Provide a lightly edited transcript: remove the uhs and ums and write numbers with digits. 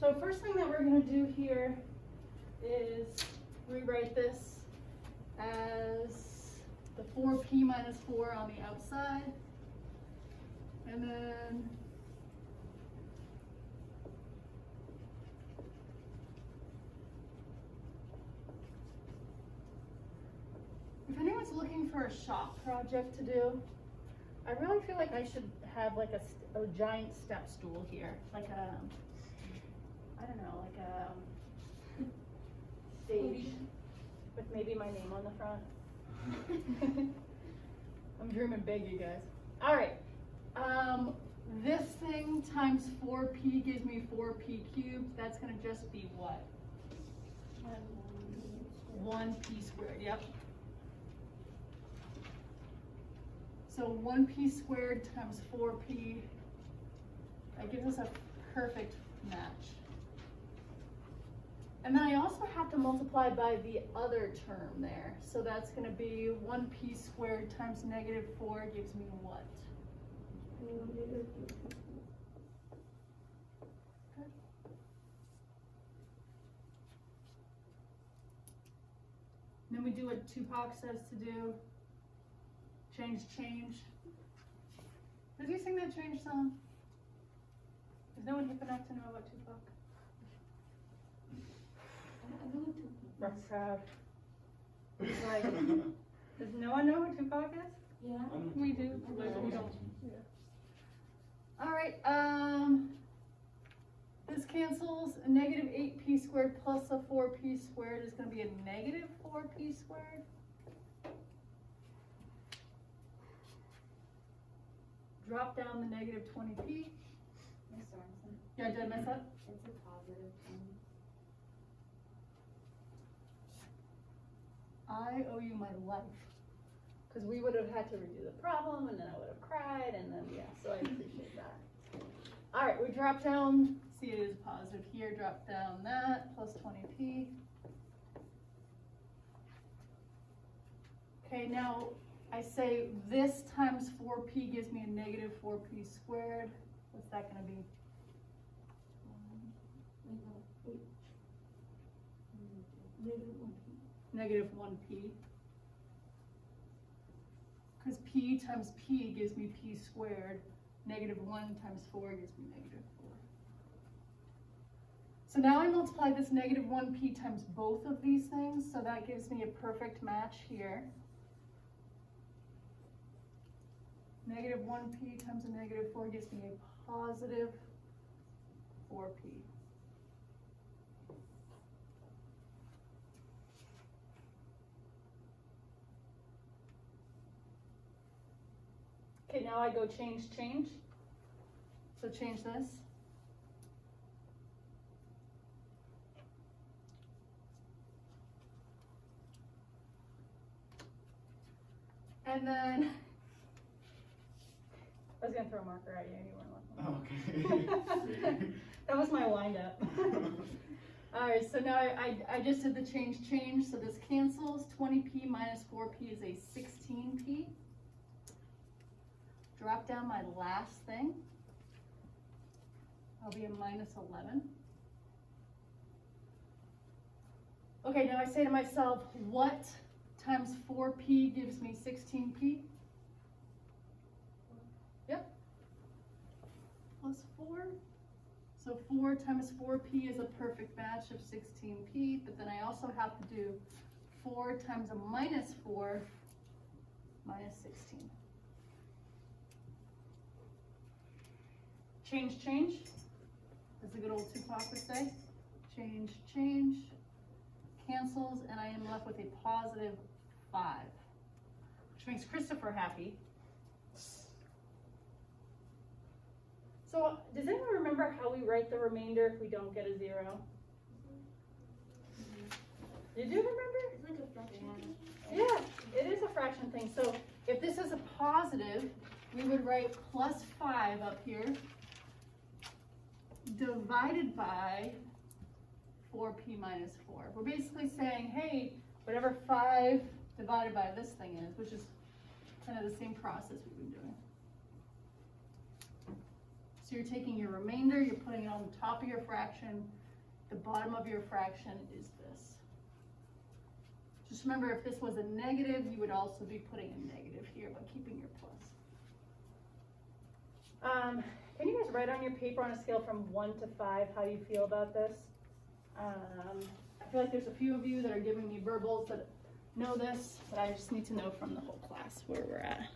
So first thing that we're going to do here is rewrite this as the 4p minus 4 on the outside. And then if anyone's looking for a shop project to do, I really feel like I should have like a giant step stool here, like a, I don't know, like a stage with maybe my name on the front. I'm dreaming big, you guys. All right, this thing times 4p gives me 4p cubed. That's gonna just be what? 1p squared, yep. So 1p squared times 4p, that gives us a perfect match. And then I also have to multiply by the other term there. So that's going to be 1p squared times negative 4 gives me what? Okay. Then we do what Tupac says to do. Change. Does he sing that change song? Is no one hip enough to know about Tupac? Rock crowd. It's like, does no one know who Tupac is? Yeah. We do. Like, we don't. Yeah. All right. This cancels. A negative 8p squared plus a 4p squared is going to be a negative 4p squared. Drop down the negative 20p. Miss Sorensen. Yeah, did I mess up? It's a positive thing. I owe you my life. Because we would have had to redo the problem, and then I would have cried, and then, yeah, so I appreciate that. All right, we drop down, see it is positive here, drop down that, plus 20p. Okay, now I say this times 4p gives me a negative 4p squared. What's that going to be? Negative 1p. Because p times p gives me p squared. Negative 1 times 4 gives me negative 4. So now I multiply this negative 1p times both of these things, so that gives me a perfect match here. Negative 1p times a negative 4 gives me a positive 4p. Okay, now I go change. So change this. And then I was gonna throw a marker at you, you weren't looking. Oh, okay. That was my wind up. All right, so now I just did the change, so this cancels. 20p minus 4p is a 16p. Drop down my last thing. I'll be a minus 11. Okay, now I say to myself, what times 4p gives me 16p? Yep. Plus 4. So 4 times 4p is a perfect match of 16p, but then I also have to do 4 times a minus 4 minus 16. Change, as the good old Tupac would say. Change, cancels, and I am left with a positive 5, which makes Christopher happy. So, does anyone remember how we write the remainder if we don't get a 0? You do remember? It's like a fraction. Yeah, it is a fraction thing. So, if this is a positive, we would write plus 5 up here, divided by 4p minus 4. We're basically saying, hey, whatever 5 divided by this thing is, which is kind of the same process we've been doing. So you're taking your remainder, you're putting it on the top of your fraction, the bottom of your fraction is this. Just remember, if this was a negative, you would also be putting a negative here by keeping your plus. Can you guys write on your paper on a scale from 1 to 5 how you feel about this? I feel like there's a few of you that are giving me verbals that know this, but I just need to know from the whole class where we're at.